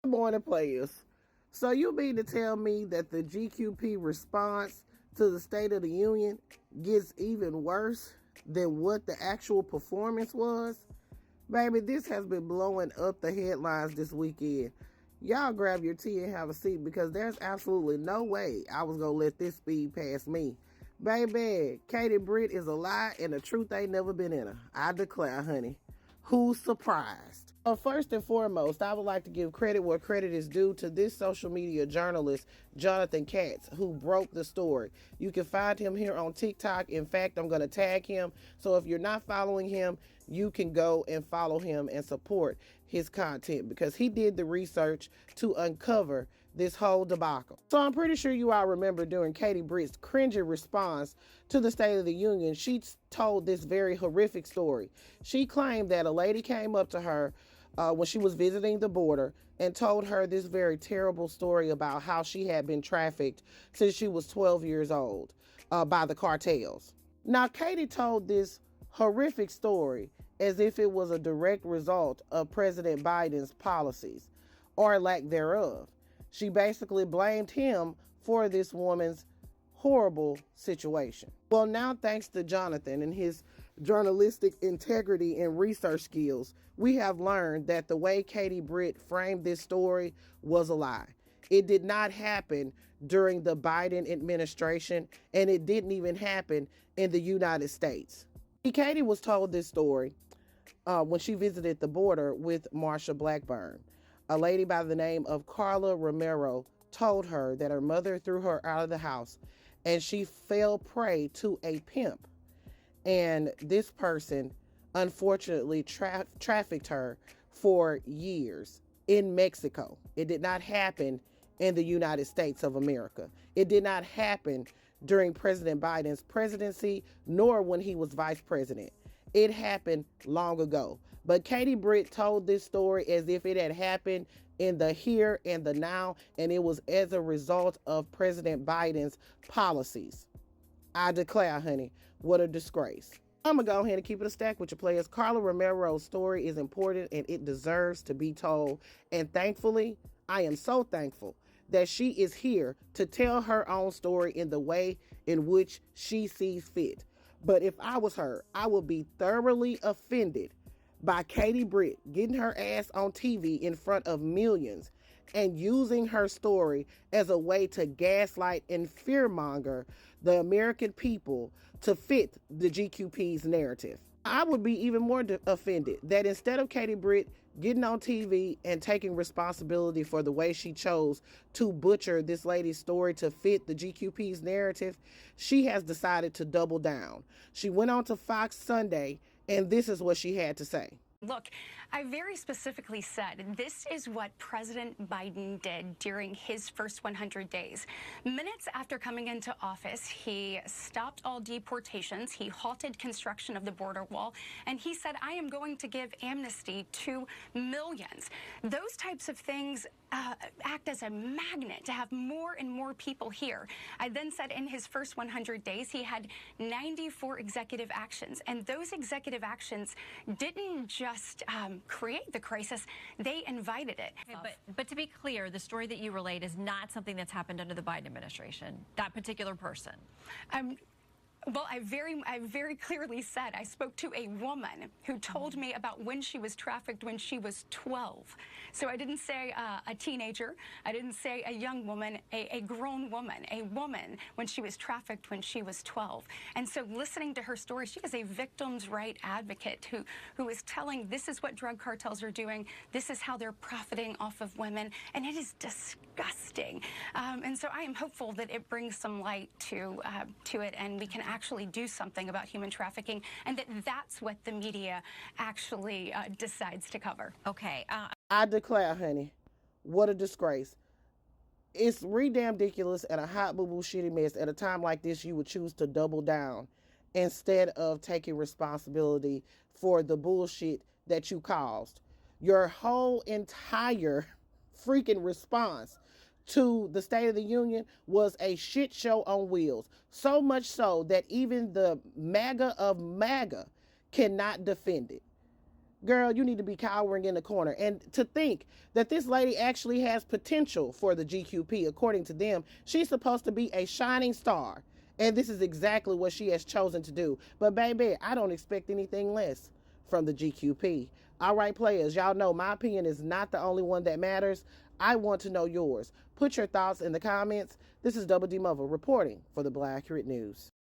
Good morning, players. So you mean to tell me that the GQP response to the State of the Union gets even worse than what the actual performance was? Baby, this has been blowing up the headlines this weekend. Y'all grab your tea and have a seat because there's absolutely no way I was going to let this speed past me. Baby, Katie Britt is a lie and the truth ain't never been in her. I declare, honey. Who's surprised? First and foremost, I would like to give credit where credit is due to this social media journalist, Jonathan Katz, who broke the story. You can find him here on TikTok. In fact, I'm going to tag him. So if you're not following him, you can go and follow him and support his content because he did the research to uncover this whole debacle. So I'm pretty sure you all remember during Katie Britt's cringy response to the State of the Union, she told this very horrific story. She claimed that a lady came up to her when she was visiting the border and told her this very terrible story about how she had been trafficked since she was 12 years old by the cartels. Now, Katie told this horrific story as if it was a direct result of President Biden's policies or lack thereof. She basically blamed him for this woman's horrible situation. Well, now thanks to Jonathan and his journalistic integrity and research skills, we have learned that the way Katie Britt framed this story was a lie. It did not happen during the Biden administration, and it didn't even happen in the United States. Katie was told this story when she visited the border with Marsha Blackburn. A lady by the name of Carla Romero told her that her mother threw her out of the house and she fell prey to a pimp. And this person, unfortunately, trafficked her for years in Mexico. It did not happen in the United States of America. It did not happen during President Biden's presidency, nor when he was vice president. It happened long ago. But Katie Britt told this story as if it had happened in the here and the now, and it was as a result of President Biden's policies. I declare, honey, what a disgrace. I'm going to go ahead and keep it a stack with your players. Carla Romero's story is important and it deserves to be told. And thankfully, I am so thankful that she is here to tell her own story in the way in which she sees fit. But if I was her, I would be thoroughly offended by Katie Britt getting her ass on TV in front of millions and using her story as a way to gaslight and fearmonger the American people to fit the GQP's narrative. I would be even more offended that instead of Katie Britt getting on TV and taking responsibility for the way she chose to butcher this lady's story to fit the GQP's narrative, she has decided to double down. She went on to Fox Sunday, and this is what she had to say. Look, I very specifically said this is what President Biden did during his first 100 days. Minutes after coming into office, he stopped all deportations, he halted construction of the border wall, and he said, I am going to give amnesty to millions. Those types of things act as a magnet to have more and more people here. I then said in his first 100 days, he had 94 executive actions, and those executive actions didn't just create the crisis, they invited it. Okay, but to be clear, the story that you relayed is not something that's happened under the Biden administration, that particular person. Well, I very clearly said I spoke to a woman who told me about when she was trafficked when she was 12. So I didn't say a teenager. I didn't say a young woman, a grown woman, a woman when she was trafficked when she was 12. And so listening to her story, she is a victim's right advocate who is telling this is what drug cartels are doing. This is how they're profiting off of women. And it is disgusting. And so I am hopeful that it brings some light to it and we can actually do something about human trafficking, and that's what the media actually decides to cover. Okay. I declare, honey, what a disgrace. It's damn ridiculous and a hot boo-boo shitty mess. At a time like this, you would choose to double down instead of taking responsibility for the bullshit that you caused. Your whole entire freaking response to the State of the Union was a shit show on wheels. So much so that even the MAGA of MAGA cannot defend it. girl, you need to be cowering in the corner. And to think that this lady actually has potential for the GQP, according to them, she's supposed to be a shining star. And this is exactly what she has chosen to do. But baby, I don't expect anything less from the GQP. All right, players, y'all know my opinion is not the only one that matters. I want to know yours. Put your thoughts in the comments. This is Double D Mother reporting for the Black Accurate News.